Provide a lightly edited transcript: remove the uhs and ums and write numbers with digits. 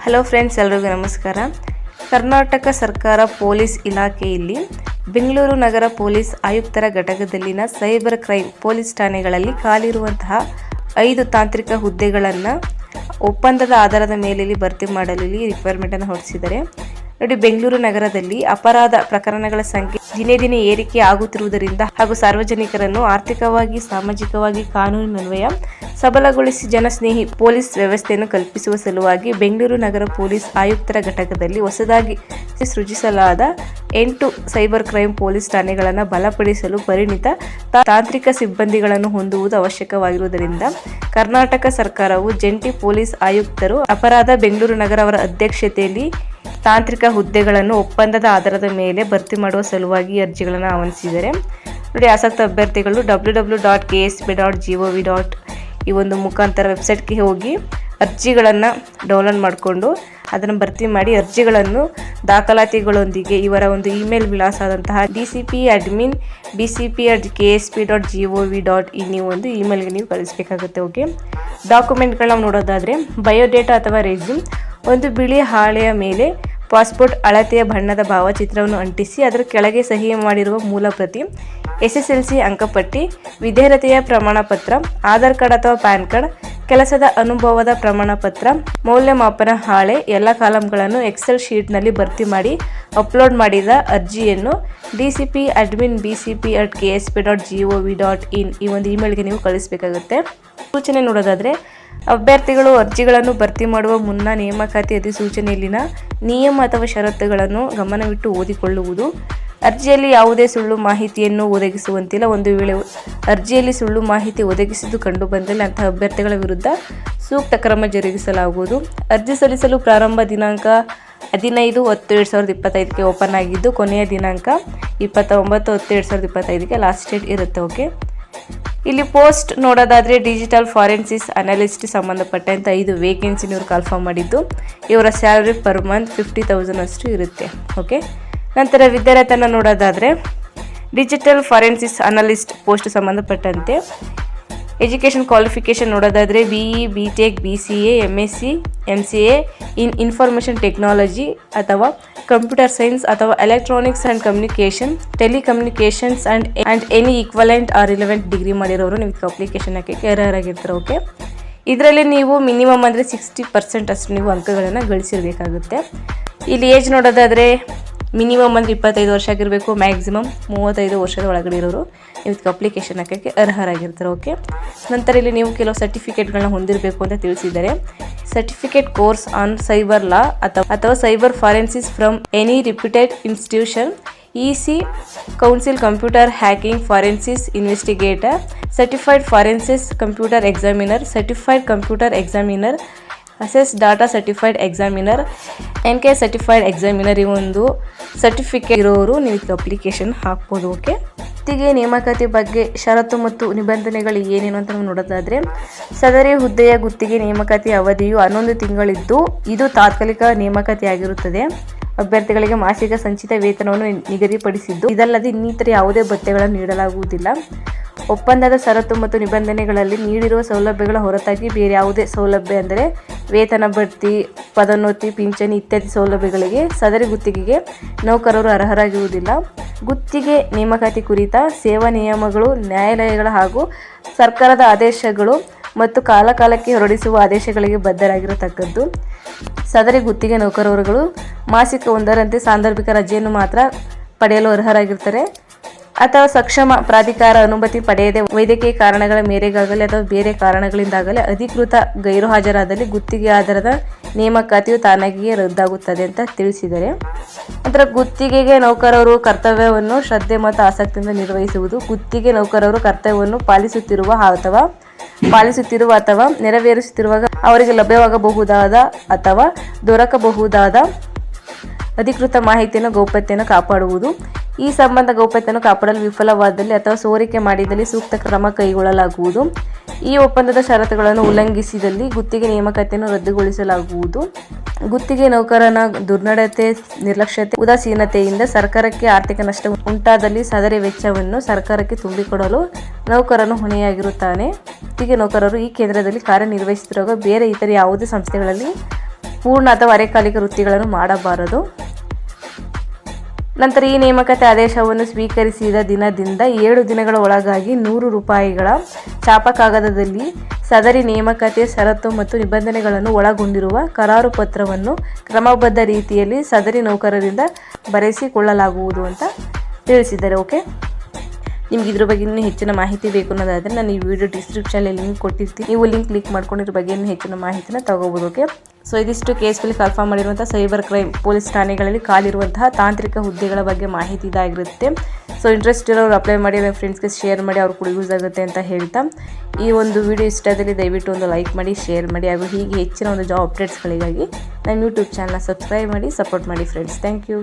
Hello friends, ಎಲ್ಲರಿಗೂ ನಮಸ್ಕಾರ. ಕರ್ನಾಟಕ ಸರ್ಕಾರ ಪೊಲೀಸ್ ಇಲಾಖೆಯಲ್ಲಿ ಬೆಂಗಳೂರು ನಗರ ಪೊಲೀಸ್ ಆಯುಕ್ತರ ಘಟಕದಲ್ಲಿನ ಸೈಬರ್ ಕ್ರೈಮ್ ಪೊಲೀಸ್ ಠಾಣೆಗಳಲ್ಲಿ ಖಾಲಿರುವಂತಹ 5 ತಾಂತ್ರಿಕ ಹುದ್ದೆಗಳನ್ನು ಒಪ್ಪಂದದ ಆಧಾರದ ಮೇಲೆ ಭರ್ತಿ ಮಾಡಲು ರಿಕ್ವೈರ್ಮೆಂಟನ್ನು ಹೊರಡಿಸಿದ್ದಾರೆ. ನೋಡಿ, ಬೆಂಗಳೂರು ನಗರದಲ್ಲಿ ಅಪರಾಧ ಪ್ರಕರಣಗಳ ಸಂಖ್ಯೆ ದಿನೇ ದಿನೇ ಏರಿಕೆ ಆಗುತ್ತಿರುವುದರಿಂದ ಹಾಗೂ ಸಾರ್ವಜನಿಕರನ್ನು ಆರ್ಥಿಕವಾಗಿ, ಸಾಮಾಜಿಕವಾಗಿ ಕಾನೂನಿನ್ವಯ ಸಬಲಗೊಳಿಸಿ ಜನಸ್ನೇಹಿ ಪೊಲೀಸ್ ವ್ಯವಸ್ಥೆಯನ್ನು ಕಲ್ಪಿಸುವ ಸಲುವಾಗಿ ಬೆಂಗಳೂರು ನಗರ ಪೊಲೀಸ್ ಆಯುಕ್ತರ ಘಟಕದಲ್ಲಿ ಹೊಸದಾಗಿ ಸೃಜಿಸಲಾದ 8 ಸೈಬರ್ ಕ್ರೈಮ್ ಪೊಲೀಸ್ ಠಾಣೆಗಳನ್ನು ಬಲಪಡಿಸಲು ಪರಿಣಿತ ತಾಂತ್ರಿಕ ಸಿಬ್ಬಂದಿಗಳನ್ನು ಹೊಂದುವುದು ಅವಶ್ಯಕವಾಗಿರುವುದರಿಂದ ಕರ್ನಾಟಕ ಸರ್ಕಾರವು ಜಂಟಿ ಪೊಲೀಸ್ ಆಯುಕ್ತರು ಅಪರಾಧ ಬೆಂಗಳೂರು ನಗರ ಅವರ ಅಧ್ಯಕ್ಷತೆಯಲ್ಲಿ ತಾಂತ್ರಿಕ ಹುದ್ದೆಗಳನ್ನು ಒಪ್ಪಂದದ ಆಧಾರದ ಮೇಲೆ ಭರ್ತಿ ಮಾಡುವ ಸಲುವಾಗಿ ಅರ್ಜಿಗಳನ್ನು ಆಹ್ವಾನಿಸಿದ್ದಾರೆ. ನೋಡಿ, ಆಸಕ್ತ ಅಭ್ಯರ್ಥಿಗಳು www.ksp.gov. ಈ ಒಂದು ಮುಖಾಂತರ ವೆಬ್ಸೈಟ್ಗೆ ಹೋಗಿ ಅರ್ಜಿಗಳನ್ನು ಡೌನ್ಲೋಡ್ ಮಾಡಿಕೊಂಡು ಅದನ್ನು ಭರ್ತಿ ಮಾಡಿ ಅರ್ಜಿಗಳನ್ನು ದಾಖಲಾತಿಗಳೊಂದಿಗೆ ಇವರ ಒಂದು ಇಮೇಲ್ ವಿಳಾಸ ಆದಂತಹ dcp@bcp@ksp.gov.in ಈ ಒಂದು ಇಮೇಲ್ಗೆ ನೀವು ಕಳಿಸಬೇಕಾಗುತ್ತೆ. ಓಕೆ, ಡಾಕ್ಯುಮೆಂಟ್ಗಳನ್ನ ನೋಡೋದಾದರೆ ಬಯೋಡೇಟಾ ಅಥವಾ ರೆಸ್ಯೂಮ್, ಒಂದು ಬಿಳಿ ಹಾಳೆಯ ಮೇಲೆ ಪಾಸ್ಪೋರ್ಟ್ ಅಳತೆಯ ಬಣ್ಣದ ಭಾವಚಿತ್ರವನ್ನು ಅಂಟಿಸಿ ಅದರ ಕೆಳಗೆ ಸಹಿ ಮಾಡಿರುವ ಮೂಲ ಪ್ರತಿ, SSLC ಅಂಕಪಟ್ಟಿ, ವಿಧೇಯತೆಯ ಪ್ರಮಾಣ ಪತ್ರ, ಆಧಾರ್ ಕಾರ್ಡ್ ಅಥವಾ ಪ್ಯಾನ್ ಕಾರ್ಡ್, ಕೆಲಸದ ಅನುಭವದ ಪ್ರಮಾಣ ಪತ್ರ, ಮೌಲ್ಯಮಾಪನ ಹಾಳೆ ಎಲ್ಲ ಕಾಲಂಗಳನ್ನು ಎಕ್ಸೆಲ್ ಶೀಟ್ನಲ್ಲಿ ಭರ್ತಿ ಮಾಡಿ ಅಪ್ಲೋಡ್ ಮಾಡಿದ ಅರ್ಜಿಯನ್ನು dcp@bcp@ksp.gov.in ಈ ಒಂದು ಇಮೇಲ್ಗೆ ನೀವು ಕಳಿಸಬೇಕಾಗುತ್ತೆ. ಸೂಚನೆ ನೋಡೋದಾದರೆ ಅಭ್ಯರ್ಥಿಗಳು ಅರ್ಜಿಗಳನ್ನು ಭರ್ತಿ ಮಾಡುವ ಮುನ್ನ ನೇಮಕಾತಿ ಅಧಿಸೂಚನೆಯಲ್ಲಿನ ನಿಯಮ ಅಥವಾ ಷರತ್ತುಗಳನ್ನು ಗಮನವಿಟ್ಟು ಓದಿಕೊಳ್ಳುವುದು. ಅರ್ಜಿಯಲ್ಲಿ ಯಾವುದೇ ಸುಳ್ಳು ಮಾಹಿತಿಯನ್ನು ಒದಗಿಸುವಂತಿಲ್ಲ. ಒಂದು ವೇಳೆ ಅರ್ಜಿಯಲ್ಲಿ ಸುಳ್ಳು ಮಾಹಿತಿ ಒದಗಿಸಿದ್ದು ಕಂಡುಬಂದಲ್ಲಿ ಅಂತಹ ಅಭ್ಯರ್ಥಿಗಳ ವಿರುದ್ಧ ಸೂಕ್ತ ಕ್ರಮ ಜರುಗಿಸಲಾಗುವುದು. ಅರ್ಜಿ ಸಲ್ಲಿಸಲು ಪ್ರಾರಂಭ ದಿನಾಂಕ 15/10/2025 ಓಪನ್ ಆಗಿದ್ದು ಕೊನೆಯ ದಿನಾಂಕ 29/10/2025 ಲಾಸ್ಟ್ ಡೇಟ್ ಇರುತ್ತೆ. ಓಕೆ, ಇಲ್ಲಿ ಪೋಸ್ಟ್ ನೋಡೋದಾದರೆ ಡಿಜಿಟಲ್ ಫಾರೆನ್ಸಿಸ್ ಅನಾಲಿಸ್ಟ್ ಸಂಬಂಧಪಟ್ಟಂತೆ 5 ವೇಕೆನ್ಸಿ ಇವರು ಕಾಲ್ಫಾರ್ಮ್ ಮಾಡಿದ್ದು ಇವರ ಸ್ಯಾಲರಿ ಪರ್ ಮಂತ್ 50,000 ಅಷ್ಟು ಇರುತ್ತೆ. ಓಕೆ, ನಂತರ ವಿದ್ಯಾರ್ಥಿಯನ್ನು ನೋಡೋದಾದರೆ ಡಿಜಿಟಲ್ ಫಾರೆನ್ಸಿಸ್ ಅನಾಲಿಸ್ಟ್ ಪೋಸ್ಟ್ ಸಂಬಂಧಪಟ್ಟಂತೆ ಎಜುಕೇಷನ್ ಕ್ವಾಲಿಫಿಕೇಷನ್ ನೋಡೋದಾದರೆ BE, BTech, BCA, MSc, MCA in information technology ಅಥವಾ ಕಂಪ್ಯೂಟರ್ ಸೈನ್ಸ್ ಅಥವಾ electronics and communication, telecommunications and any equivalent or relevant degree ಮಾಡಿರೋರು ನೀವು ಅಪ್ಲಿಕೇಶನ್ ಹಾಕಕ್ಕೆ ಅರ್ಹರಾಗಿರ್ತಾರೆ. ಓಕೆ, ಇದರಲ್ಲಿ ನೀವು ಮಿನಿಮಮ್ ಅಂದರೆ 60% ಅಷ್ಟು ನೀವು ಅಂಕಗಳನ್ನು ಗಳಿಸಿರಬೇಕಾಗುತ್ತೆ. ಇಲ್ಲಿ ಏಜ್ ನೋಡೋದಾದರೆ ಮಿನಿಮಮ್ ಅಂದರೆ 25 ವರ್ಷ ಆಗಿರಬೇಕು, ಮ್ಯಾಕ್ಸಿಮಮ್ 35 ವರ್ಷದ ಒಳಗಡೆ ಇರೋರು ನೀವು ಅಪ್ಲಿಕೇಶನ್ ಹಾಕೋಕ್ಕೆ ಅರ್ಹರಾಗಿರ್ತಾರೆ. ಓಕೆ, ನಂತರ ಇಲ್ಲಿ ನೀವು ಕೆಲವು ಸರ್ಟಿಫಿಕೇಟ್ಗಳನ್ನ ಹೊಂದಿರಬೇಕು ಅಂತ ತಿಳಿಸಿದ್ದಾರೆ. Certificate course on cyber law ಅಥವಾ cyber forensics from any reputed institution, EC council computer hacking forensics investigator, certified forensics computer examiner, certified computer examiner, access data certified examiner, NK certified examiner ಈ ಒಂದು certificate ಇರೋರು ನೀವು application ಹಾಕ್ಬೋದು. Okay, ಗುತ್ತಿಗೆ ನೇಮಕಾತಿ ಬಗ್ಗೆ ಷರತ್ತು ಮತ್ತು ನಿಬಂಧನೆಗಳು ಏನೇನು ಅಂತ ನಾವು ನೋಡೋದಾದರೆ ಸದರಿ ಹುದ್ದೆಯ ಗುತ್ತಿಗೆ ನೇಮಕಾತಿ ಅವಧಿಯು 11 ತಿಂಗಳಿದ್ದು ಇದು ತಾತ್ಕಾಲಿಕ ನೇಮಕಾತಿ ಆಗಿರುತ್ತದೆ. ಅಭ್ಯರ್ಥಿಗಳಿಗೆ ಮಾಸಿಕ ಸಂಚಿತ ವೇತನವನ್ನು ನಿಗದಿಪಡಿಸಿದ್ದು ಇದಲ್ಲದೆ ಇನ್ನಿತರ ಯಾವುದೇ ಭತ್ಯೆಗಳನ್ನು ನೀಡಲಾಗುವುದಿಲ್ಲ. ಒಪ್ಪಂದದ ಷರತ್ತು ಮತ್ತು ನಿಬಂಧನೆಗಳಲ್ಲಿ ನೀಡಿರುವ ಸೌಲಭ್ಯಗಳ ಹೊರತಾಗಿ ಬೇರೆ ಯಾವುದೇ ಸೌಲಭ್ಯ ಅಂದರೆ ವೇತನ ಬಡ್ತಿ, ಪದೋನ್ನತಿ, ಪಿಂಚಣಿ ಇತ್ಯಾದಿ ಸೌಲಭ್ಯಗಳಿಗೆ ಸದರಿ ಗುತ್ತಿಗೆಗೆ ನೌಕರರು ಅರ್ಹರಾಗಿರುವುದಿಲ್ಲ. ಗುತ್ತಿಗೆ ನೇಮಕಾತಿ ಕುರಿತ ಸೇವಾ ನಿಯಮಗಳು ನ್ಯಾಯಾಲಯಗಳ ಹಾಗೂ ಸರ್ಕಾರದ ಆದೇಶಗಳು ಮತ್ತು ಕಾಲಕಾಲಕ್ಕೆ ಹೊರಡಿಸುವ ಆದೇಶಗಳಿಗೆ ಬದ್ಧರಾಗಿರತಕ್ಕದ್ದು. ಸದರಿ ಗುತ್ತಿಗೆ ನೌಕರರುಗಳು ಮಾಸಿಕ 1ರಂತೆ ಸಾಂದರ್ಭಿಕ ರಜೆಯನ್ನು ಮಾತ್ರ ಪಡೆಯಲು ಅರ್ಹರಾಗಿರ್ತಾರೆ ಅಥವಾ ಸಕ್ಷಮ ಪ್ರಾಧಿಕಾರ ಅನುಮತಿ ಪಡೆಯದೆ ವೈದ್ಯಕೀಯ ಕಾರಣಗಳ ಮೇರೆಗಾಗಲಿ ಅಥವಾ ಬೇರೆ ಕಾರಣಗಳಿಂದಾಗಲಿ ಅಧಿಕೃತ ಗೈರು ಹಾಜರಾದಲ್ಲಿ ಗುತ್ತಿಗೆ ಆಧಾರದ ನೇಮಕಾತಿಯು ತಾನಾಗಿಯೇ ರದ್ದಾಗುತ್ತದೆ ಅಂತ ತಿಳಿಸಿದ್ದಾರೆ. ನಂತರ ಗುತ್ತಿಗೆಗೆ ನೌಕರರು ಕರ್ತವ್ಯವನ್ನು ಶ್ರದ್ಧೆ ಮತ್ತು ಆಸಕ್ತಿಯಿಂದ ನಿರ್ವಹಿಸುವುದು. ಗುತ್ತಿಗೆ ನೌಕರರು ಕರ್ತವ್ಯವನ್ನು ಪಾಲಿಸುತ್ತಿರುವ ಅಥವಾ ನೆರವೇರಿಸುತ್ತಿರುವಾಗ ಅವರಿಗೆ ಲಭ್ಯವಾಗಬಹುದಾದ ಅಥವಾ ದೊರಕಬಹುದಾದ ಅಧಿಕೃತ ಮಾಹಿತಿಯನ್ನು ಗೌಪ್ಯತೆಯನ್ನು ಕಾಪಾಡುವುದು. ಈ ಸಂಬಂಧ ಗೌಪ್ಯತೆಯನ್ನು ಕಾಪಾಡಲು ವಿಫಲವಾದಲ್ಲಿ ಅಥವಾ ಸೋರಿಕೆ ಮಾಡಿದಲ್ಲಿ ಸೂಕ್ತ ಕ್ರಮ ಕೈಗೊಳ್ಳಲಾಗುವುದು. ಈ ಒಪ್ಪಂದದ ಷರತ್ತುಗಳನ್ನು ಉಲ್ಲಂಘಿಸಿದಲ್ಲಿ ಗುತ್ತಿಗೆ ನೇಮಕಾತಿಯನ್ನು ರದ್ದುಗೊಳಿಸಲಾಗುವುದು. ಗುತ್ತಿಗೆ ನೌಕರನ ದುರ್ನಡತೆ, ನಿರ್ಲಕ್ಷ್ಯತೆ, ಉದಾಸೀನತೆಯಿಂದ ಸರ್ಕಾರಕ್ಕೆ ಆರ್ಥಿಕ ನಷ್ಟ ಉಂಟಾದಲ್ಲಿ ಸದರಿ ವೆಚ್ಚವನ್ನು ಸರ್ಕಾರಕ್ಕೆ ತುಂಬಿಕೊಡಲು ನೌಕರನು ಹೊಣೆಯಾಗಿರುತ್ತಾನೆ. ಗುತ್ತಿಗೆ ನೌಕರರು ಈ ಕೇಂದ್ರದಲ್ಲಿ ಕಾರ್ಯನಿರ್ವಹಿಸುತ್ತಿರುವ ಬೇರೆ ಇತರ ಯಾವುದೇ ಸಂಸ್ಥೆಗಳಲ್ಲಿ ಪೂರ್ಣ ಅಥವಾ ಅರೆಕಾಲಿಕ ವೃತ್ತಿಗಳನ್ನು ಮಾಡಬಾರದು. ನಂತರ ಈ ನೇಮಕಾತಿ ಆದೇಶವನ್ನು ಸ್ವೀಕರಿಸಿದ ದಿನದಿಂದ 7 ದಿನಗಳ ಒಳಗಾಗಿ 100 ರೂಪಾಯಿಗಳ ಛಾಪಾ ಕಾಗದದಲ್ಲಿ ಸದರಿ ನೇಮಕಾತಿಯ ಷರತ್ತು ಮತ್ತು ನಿಬಂಧನೆಗಳನ್ನು ಒಳಗೊಂಡಿರುವ ಕರಾರು ಪತ್ರವನ್ನು ಕ್ರಮಬದ್ಧ ರೀತಿಯಲ್ಲಿ ಸದರಿ ನೌಕರರಿಂದ ಬರೆಸಿಕೊಳ್ಳಲಾಗುವುದು ಅಂತ ತಿಳಿಸಿದ್ದಾರೆ. ಓಕೆ, ನಿಮ್ಗೆ ಇದ್ರ ಬಗ್ಗೆ ಇನ್ನೂ ಹೆಚ್ಚಿನ ಮಾಹಿತಿ ಬೇಕು ಅನ್ನೋದಾದರೆ ನಾನು ಈ ವಿಡಿಯೋ ಡಿಸ್ಕ್ರಿಪ್ಷನಲ್ಲಿ ಲಿಂಕ್ ಕೊಟ್ಟಿರ್ತೀನಿ. ನೀವು ಲಿಂಕ್ ಕ್ಲಿಕ್ ಮಾಡ್ಕೊಂಡು ಇದ್ರ ಬಗ್ಗೆ ಇನ್ನೂ ಹೆಚ್ಚಿನ ಮಾಹಿತಿನ ತಗೋಬೋದು. ಓಕೆ, ಸೊ ಇದಿಷ್ಟು ಕೇಸ್ನಲ್ಲಿ ಕನ್ಫರ್ಮ್ ಮಾಡಿರುವಂಥ ಸೈಬರ್ ಕ್ರೈಮ್ ಪೊಲೀಸ್ ಠಾಣೆಗಳಲ್ಲಿ ಖಾಲಿರುವಂತಹ ತಾಂತ್ರಿಕ ಹುದ್ದೆಗಳ ಬಗ್ಗೆ ಮಾಹಿತಿ ಇದಾಗಿರುತ್ತೆ. ಸೊ ಇಂಟ್ರೆಸ್ಟ್ ಇರೋರು ಅಪ್ಲೈ ಮಾಡಿ, ನನ್ನ ಫ್ರೆಂಡ್ಸ್ಗೆ ಶೇರ್ ಮಾಡಿ, ಅವ್ರು ಕೂಡ ಯೂಸ್ ಆಗುತ್ತೆ ಅಂತ ಹೇಳ್ತಾ ಈ ಒಂದು ವಿಡಿಯೋ ಇಷ್ಟದಲ್ಲಿ ದಯವಿಟ್ಟು ಒಂದು ಲೈಕ್ ಮಾಡಿ, ಶೇರ್ ಮಾಡಿ, ಹಾಗೂ ಹೀಗೆ ಹೆಚ್ಚಿನ ಒಂದು ಜಾಬ್ ಅಪ್ಡೇಟ್ಸ್ಗಳಿಗಾಗಿ ನಮ್ಮ ಯೂಟ್ಯೂಬ್ ಚಾನಲ್ನ ಸಬ್ಸ್ಕ್ರೈಬ್ ಮಾಡಿ, ಸಪೋರ್ಟ್ ಮಾಡಿ ಫ್ರೆಂಡ್ಸ್. Thank you.